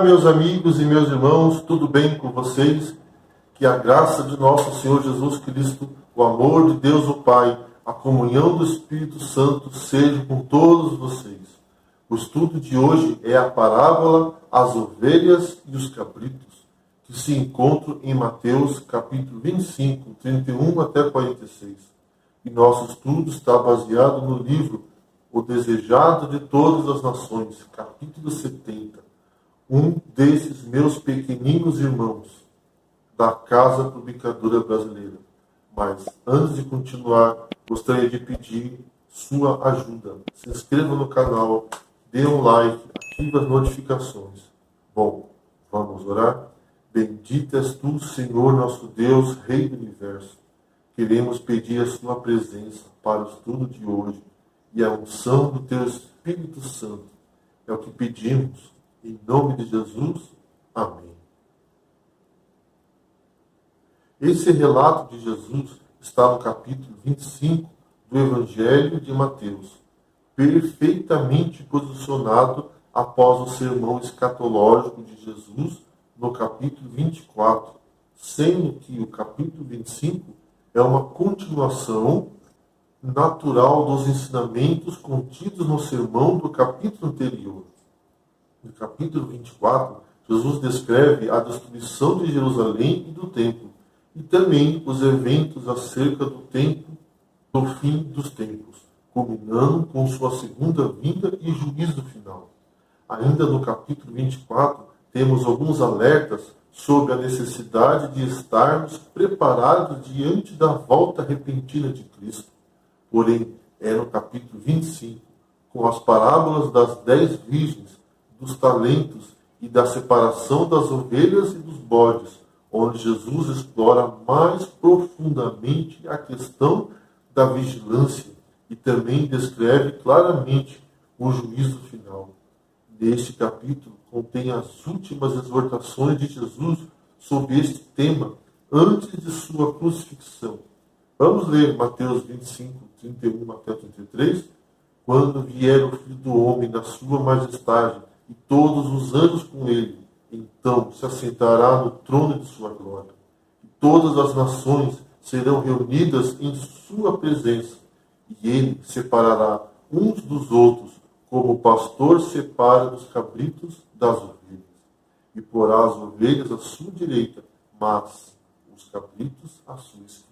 meus amigos e meus irmãos, tudo bem com vocês? Que a graça de nosso Senhor Jesus Cristo, o amor de Deus o Pai, a comunhão do Espírito Santo seja com todos vocês. O estudo de hoje é a parábola As Ovelhas e os Cabritos, que se encontra em Mateus capítulo 25, 31 até 46. E nosso estudo está baseado no livro O Desejado de Todas as Nações, capítulo 70. Um desses meus pequeninos irmãos, da Casa Publicadora Brasileira. Mas, antes de continuar, gostaria de pedir sua ajuda. Se inscreva no canal, dê um like, ative as notificações. Bom, vamos orar? Bendito és tu, Senhor, nosso Deus, Rei do Universo. Queremos pedir a sua presença para o estudo de hoje e a unção do teu Espírito Santo. É o que pedimos. Em nome de Jesus, amém. Esse relato de Jesus está no capítulo 25 do Evangelho de Mateus, perfeitamente posicionado após o sermão escatológico de Jesus no capítulo 24, sendo que o capítulo 25 é uma continuação natural dos ensinamentos contidos no sermão do capítulo anterior. No capítulo 24, Jesus descreve a destruição de Jerusalém e do templo, e também os eventos acerca do tempo, do fim dos tempos, culminando com sua segunda vinda e juízo final. Ainda no capítulo 24, temos alguns alertas sobre a necessidade de estarmos preparados diante da volta repentina de Cristo. Porém, é no capítulo 25, com as parábolas das 10 virgens, dos talentos e da separação das ovelhas e dos bodes, onde Jesus explora mais profundamente a questão da vigilância e também descreve claramente o juízo final. Neste capítulo contém as últimas exortações de Jesus sobre este tema antes de sua crucifixão. Vamos ler Mateus 25, 31 até 33. Quando vier o Filho do Homem na sua majestade e todos os anjos com ele, então se assentará no trono de sua glória. E todas as nações serão reunidas em sua presença, e ele separará uns dos outros, como o pastor separa os cabritos das ovelhas. E porá as ovelhas à sua direita, mas os cabritos à sua esquerda.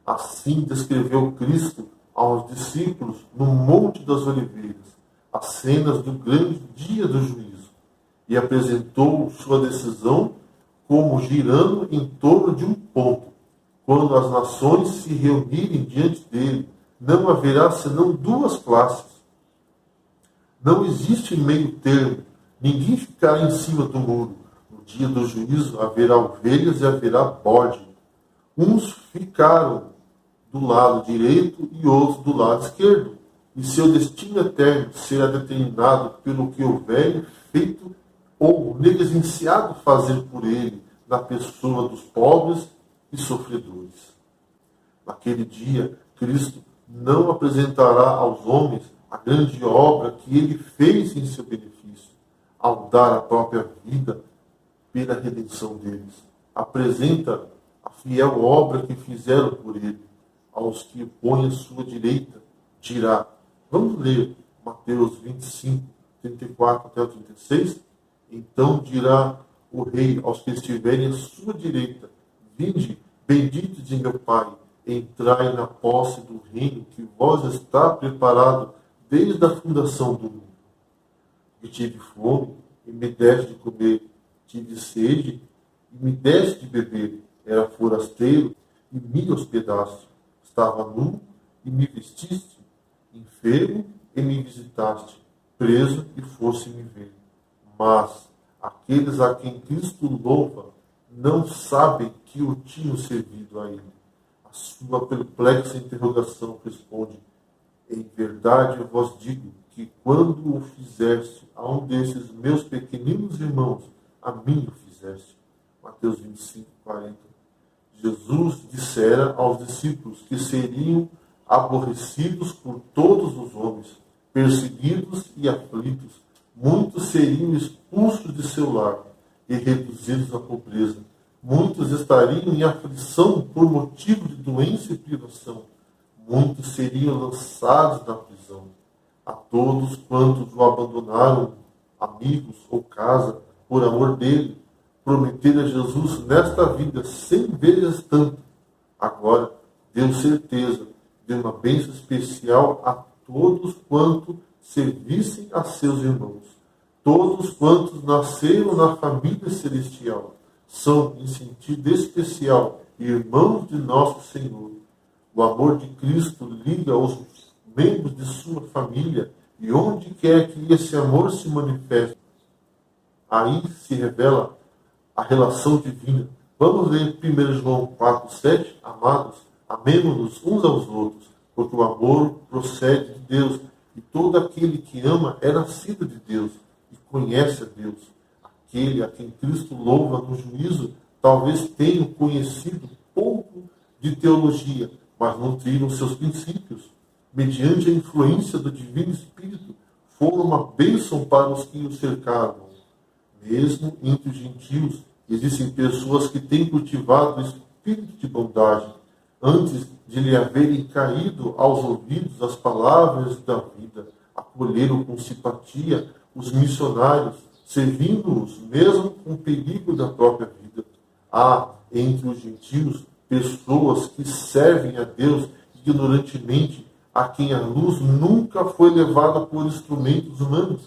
Assim descreveu Cristo aos discípulos no Monte das Oliveiras as cenas do grande dia do juízo, e apresentou sua decisão como girando em torno de um ponto. Quando as nações se reunirem diante dele, não haverá senão duas classes. Não existe meio termo, ninguém ficará em cima do muro. No dia do juízo haverá ovelhas e haverá bode. Uns ficaram do lado direito e outros do lado esquerdo. E seu destino eterno será determinado pelo que houver feito ou negligenciado fazer por ele na pessoa dos pobres e sofredores. Naquele dia, Cristo não apresentará aos homens a grande obra que ele fez em seu benefício, ao dar a própria vida pela redenção deles. Apresenta a fiel obra que fizeram por ele. Aos que o põem à sua direita, dirá. Vamos ler Mateus 25, 34 até o 36. Então dirá o rei aos que estiverem à sua direita: vinde, benditos de meu Pai, entrai na posse do reino que vos está preparado desde a fundação do mundo. Eu tive fome e me deste de comer, tive sede e me deste de beber, era forasteiro e me hospedaste, estava nu e me vestiste, enfermo e me visitaste, preso e fosse me ver. Mas aqueles a quem Cristo louva não sabem que eu tinha servido a ele. A sua perplexa interrogação responde: em verdade eu vos digo que quando o fizeste a um desses meus pequeninos irmãos, a mim o fizeste. Mateus 25, 40. Jesus dissera aos discípulos que seriam aborrecidos por todos os homens, perseguidos e aflitos, muitos seriam expulsos de seu lar e reduzidos à pobreza. Muitos estariam em aflição por motivo de doença e privação. Muitos seriam lançados na prisão. A todos quantos o abandonaram, amigos ou casa, por amor dele, prometeram a Jesus nesta vida 100 vezes tanto. Agora, deu certeza, deu uma bênção especial a todos quantos servissem a seus irmãos. Todos quantos nasceram na família celestial são, em sentido especial, irmãos de nosso Senhor. O amor de Cristo liga os membros de sua família, e onde quer que esse amor se manifeste, aí se revela a relação divina. Vamos ler 1 João 4:7. Amados, amemo-nos uns aos outros, porque o amor procede de Deus, e todo aquele que ama é nascido de Deus e conhece a Deus. Aquele a quem Cristo louva no juízo, talvez tenham conhecido pouco de teologia, mas nutriram seus princípios. Mediante a influência do Divino Espírito, foram uma bênção para os que o cercavam. Mesmo entre os gentios, existem pessoas que têm cultivado o espírito de bondade, antes de lhe haverem caído aos ouvidos as palavras da vida. Acolheram com simpatia os missionários, servindo-os mesmo com perigo da própria vida. Há entre os gentios pessoas que servem a Deus ignorantemente, a quem a luz nunca foi levada por instrumentos humanos.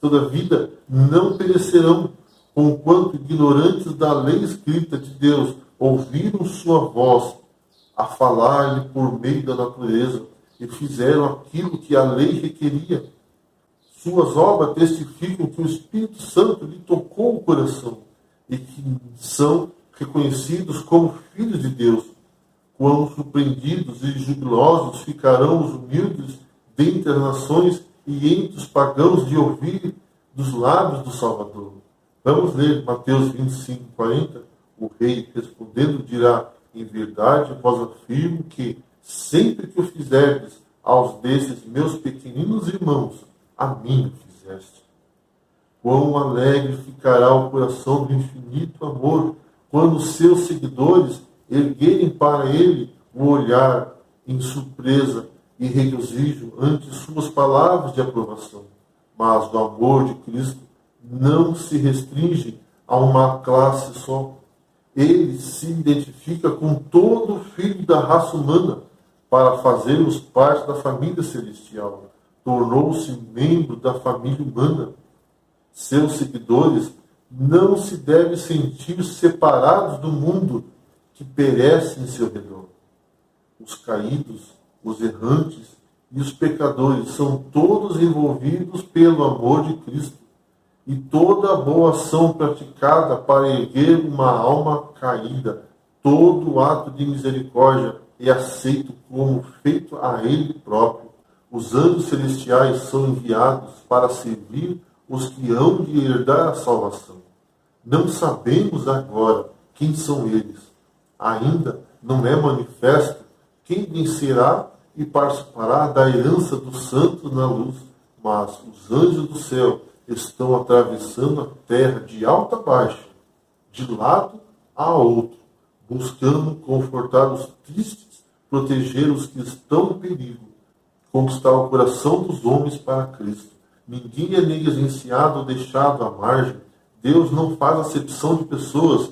Todavia, não perecerão, conquanto ignorantes da lei escrita de Deus, ouviram sua voz a falar-lhe por meio da natureza e fizeram aquilo que a lei requeria. Suas obras testificam que o Espírito Santo lhe tocou o coração e que são reconhecidos como filhos de Deus. Quão surpreendidos e jubilosos ficarão os humildes dentre as nações e entre os pagãos de ouvir dos lábios do Salvador. Vamos ler Mateus 25:40. O rei respondendo dirá: em verdade vos afirmo que, sempre que o fizerdes aos desses meus pequeninos irmãos, a mim o fizeste. Quão alegre ficará o coração do infinito amor quando seus seguidores erguerem para ele o olhar em surpresa e regozijo ante suas palavras de aprovação. Mas o amor de Cristo não se restringe a uma classe só. Ele se identifica com todo filho da raça humana para fazermos parte da família celestial. Tornou-se membro da família humana. Seus seguidores não se devem sentir separados do mundo que perece em seu redor. Os caídos, os errantes e os pecadores são todos envolvidos pelo amor de Cristo. E toda boa ação praticada para erguer uma alma caída, todo ato de misericórdia é aceito como feito a Ele próprio. Os anjos celestiais são enviados para servir os que hão de herdar a salvação. Não sabemos agora quem são eles. Ainda não é manifesto quem vencerá e participará da herança dos santos na luz, mas os anjos do céu estão atravessando a terra de alto a baixo, de lado a outro, buscando confortar os tristes, proteger os que estão em perigo, conquistar o coração dos homens para Cristo. Ninguém é negligenciado ou deixado à margem. Deus não faz acepção de pessoas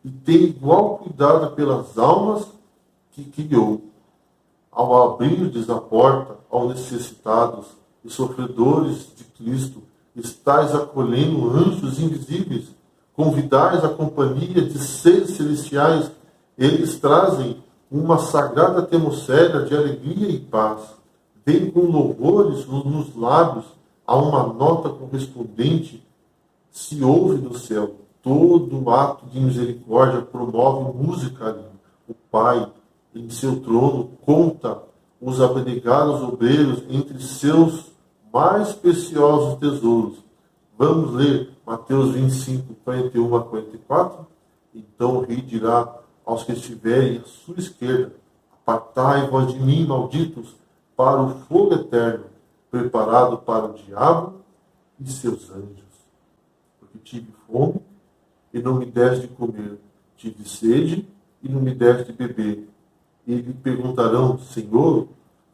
e tem igual cuidado pelas almas que criou. Ao abrir-lhes a porta aos necessitados e sofredores de Cristo, estais acolhendo anjos invisíveis, convidais a companhia de seres celestiais. Eles trazem uma sagrada atmosfera de alegria e paz. Vem com louvores nos lábios, a uma nota correspondente se ouve no céu. Todo ato de misericórdia promove música ali. O Pai, em seu trono, conta os abnegados obreiros entre seus mais preciosos tesouros. Vamos ler Mateus 25:41-44. Então o rei dirá aos que estiverem à sua esquerda: apartai-vos de mim, malditos, para o fogo eterno, preparado para o diabo e seus anjos. Porque tive fome e não me deste de comer, tive sede e não me deste de beber. E lhe perguntarão: Senhor,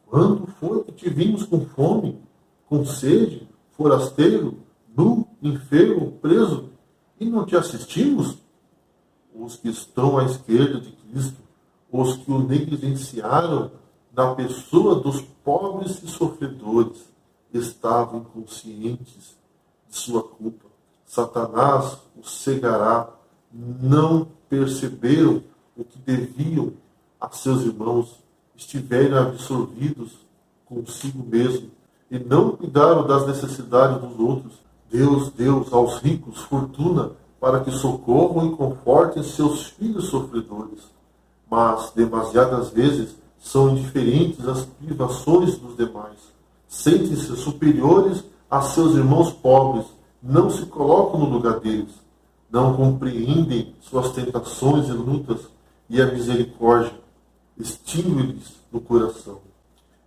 quando foi que te vimos com fome, com sede, forasteiro, nu, enfermo, preso, e não te assistimos? Os que estão à esquerda de Cristo, os que o negligenciaram na pessoa dos pobres e sofredores, estavam inconscientes de sua culpa. Satanás os cegará, não perceberam o que deviam a seus irmãos, estiverem absorvidos consigo mesmo e não cuidaram das necessidades dos outros. Deus deu aos ricos fortuna para que socorram e confortem seus filhos sofredores, mas demasiadas vezes são indiferentes às privações dos demais. Sentem-se superiores a seus irmãos pobres, não se colocam no lugar deles, não compreendem suas tentações e lutas, e a misericórdia extingue-lhes no coração.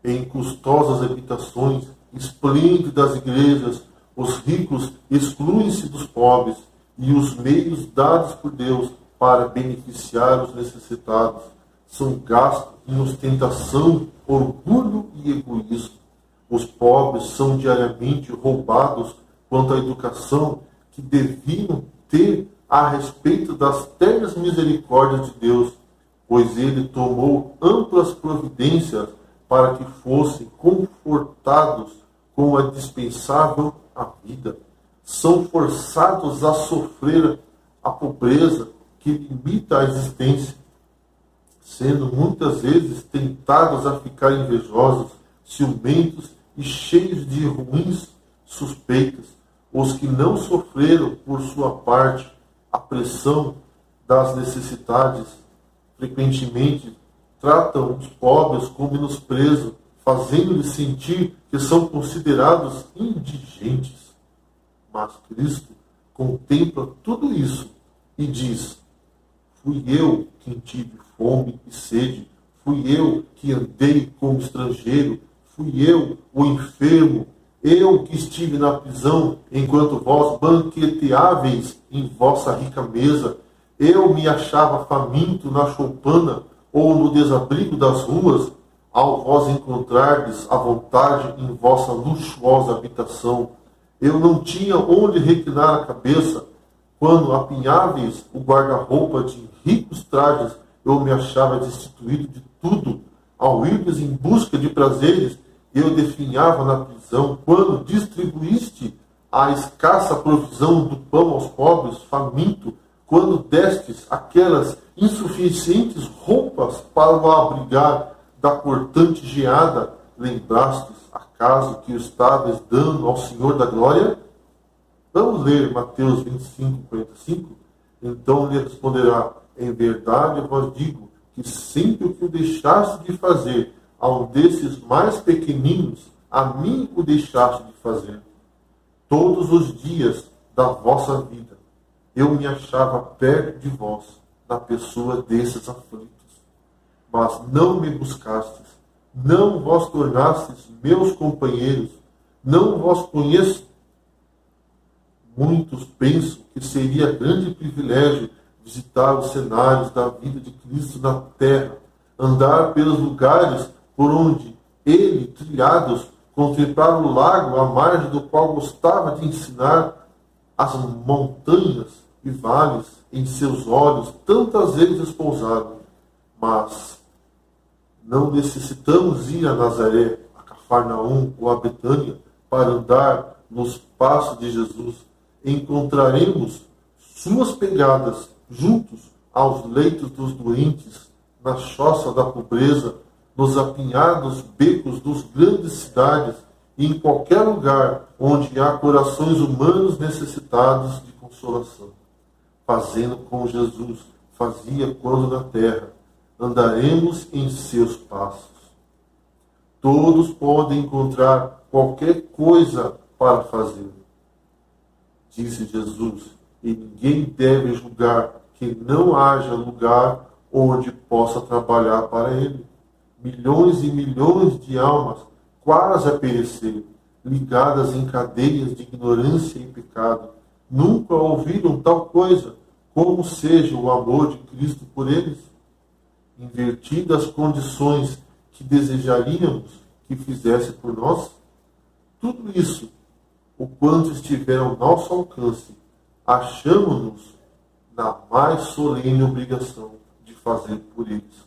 Em custosas habitações, esplêndidas igrejas, os ricos excluem-se dos pobres, e os meios dados por Deus para beneficiar os necessitados são gastos em ostentação, orgulho e egoísmo. Os pobres são diariamente roubados quanto à educação que deviam ter a respeito das ternas misericórdias de Deus, pois Ele tomou amplas providências para que fossem confortados com a dispensável a vida. São forçados a sofrer a pobreza que limita a existência, sendo muitas vezes tentados a ficar invejosos, ciumentos e cheios de ruins suspeitas. Os que não sofreram, por sua parte, a pressão das necessidades, frequentemente tratam os pobres com menosprezo, fazendo-lhes sentir que são considerados indigentes. Mas Cristo contempla tudo isso e diz: fui eu quem tive fome e sede, fui eu que andei como estrangeiro, fui eu o enfermo, eu que estive na prisão, enquanto vós banqueteáveis em vossa rica mesa, eu me achava faminto na choupana ou no desabrigo das ruas, ao vós encontrardes à vontade em vossa luxuosa habitação. Eu não tinha onde reclinar a cabeça. Quando apinháveis o guarda-roupa de ricos trajes, eu me achava destituído de tudo. Ao irdes em busca de prazeres, eu definhava na prisão. Quando distribuíste a escassa provisão do pão aos pobres, faminto, quando destes aquelas insuficientes roupas para o abrigar da cortante geada, lembrastes acaso que o estavas dando ao Senhor da glória? Vamos ler Mateus 25, 45? Então lhe responderá: em verdade eu vos digo que sempre o que o deixaste de fazer a um desses mais pequeninos, a mim o deixaste de fazer. Todos os dias da vossa vida eu me achava perto de vós, na pessoa desses aflitos. Mas não me buscastes, não vos tornastes meus companheiros, não vos conheço. Muitos pensam que seria grande privilégio visitar os cenários da vida de Cristo na terra, andar pelos lugares por onde ele, trilhados, contemplar o lago, à margem do qual gostava de ensinar, as montanhas e vales em seus olhos, tantas vezes espousados. Mas não necessitamos ir a Nazaré, a Cafarnaum ou a Betânia para andar nos passos de Jesus. Encontraremos suas pegadas juntos aos leitos dos doentes, na choça da pobreza, nos apinhados becos dos grandes cidades e em qualquer lugar onde há corações humanos necessitados de consolação. Fazendo como Jesus fazia quando na terra, andaremos em seus passos. Todos podem encontrar qualquer coisa para fazer, disse Jesus, e ninguém deve julgar que não haja lugar onde possa trabalhar para ele. Milhões e milhões de almas quase a perecer, ligadas em cadeias de ignorância e pecado, nunca ouviram tal coisa como seja o amor de Cristo por eles? Invertidas as condições que desejaríamos que fizesse por nós? Tudo isso, o quanto estiver ao nosso alcance, achamos-nos na mais solene obrigação de fazer por eles.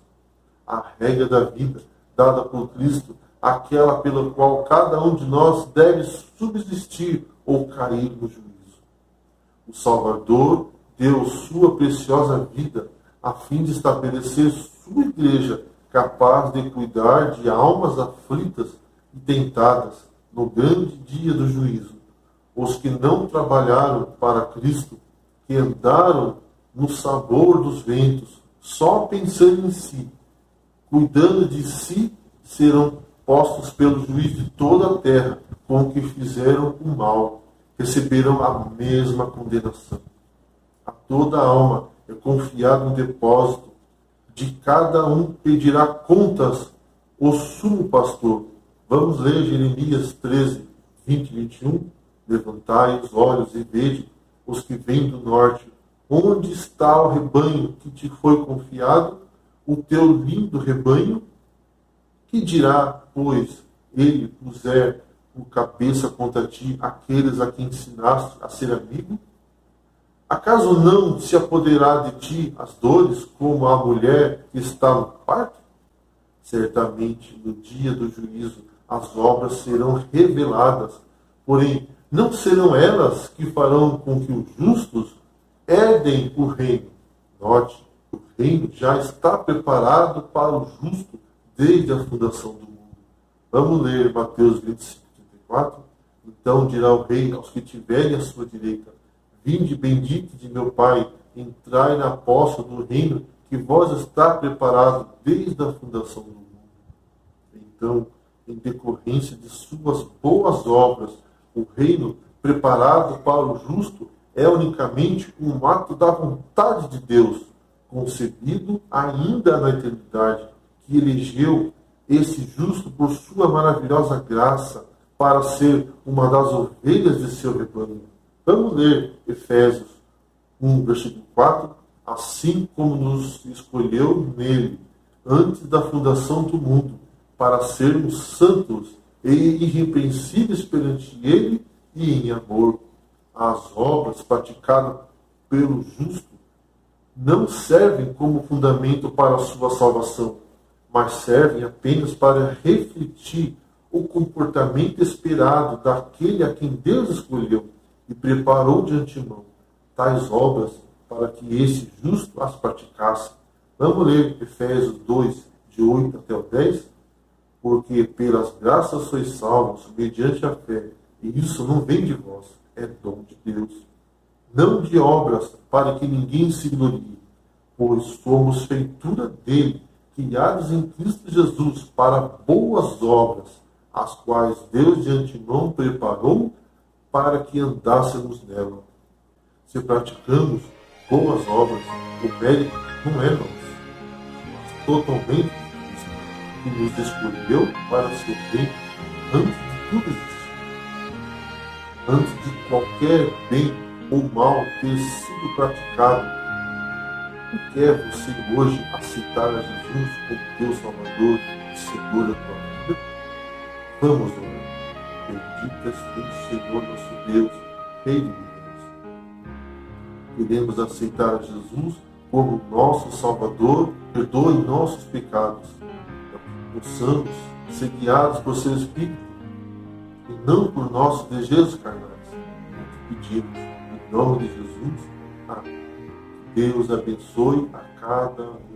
A regra da vida dada por Cristo, aquela pela qual cada um de nós deve subsistir ou cair no juízo. O Salvador deu sua preciosa vida a fim de estabelecer sua igreja capaz de cuidar de almas aflitas e tentadas no grande dia do juízo. Os que não trabalharam para Cristo, que andaram no sabor dos ventos, só pensando em si, cuidando de si, serão postos pelo juiz de toda a terra, com o que fizeram o mal, receberão a mesma condenação. A toda alma é confiado um depósito, de cada um pedirá contas o sumo pastor. Vamos ler Jeremias 13, 20 e 21. Levantai os olhos e vede os que vêm do norte. Onde está o rebanho que te foi confiado? O teu lindo rebanho? Que dirá, pois, ele puser por cabeça contra ti aqueles a quem ensinaste a ser amigo? Acaso não se apoderará de ti as dores como a mulher que está no parto? Certamente, no dia do juízo, as obras serão reveladas, porém, não serão elas que farão com que os justos herdem o reino. Note, o reino já está preparado para o justo desde a fundação do mundo. Vamos ler Mateus 25, 34. Então dirá o rei aos que tiverem à sua direita: vinde bendito de meu Pai, entrai na posse do reino que vós está preparado desde a fundação do mundo. Então, em decorrência de suas boas obras, o reino preparado para o justo é unicamente um ato da vontade de Deus, concebido ainda na eternidade, que elegeu esse justo por sua maravilhosa graça para ser uma das ovelhas de seu rebanho. Vamos ler Efésios 1, versículo 4. Assim como nos escolheu nele, antes da fundação do mundo, para sermos santos e irrepreensíveis perante ele e em amor. As obras praticadas pelo justo não servem como fundamento para a sua salvação, mas servem apenas para refletir o comportamento esperado daquele a quem Deus escolheu e preparou de antemão tais obras para que esse justo as praticasse. Vamos ler Efésios 2, de 8 até o 10. Porque pelas graças sois salvos mediante a fé, e isso não vem de vós, é dom de Deus. Não de obras, para que ninguém se glorie, pois somos feitura dele, criados em Cristo Jesus para boas obras, as quais Deus de antemão preparou para que andássemos nela. Se praticamos boas obras, o mérito não é nosso, mas totalmente Cristo, que nos escolheu para seu bem antes de tudo existir. Antes de qualquer bem ou mal ter sido praticado, por que é você hoje aceitar a Jesus como teu Salvador e Senhor da tua vida? Vamos orar. Bendito és tu, Senhor nosso Deus, Rei de Deus. Queremos aceitar a Jesus como nosso Salvador, perdoe nossos pecados, para que possamos ser guiados por seu Espírito e não por nossos desejos carnais. Te pedimos, em nome de Jesus. Amém. Deus abençoe a cada um.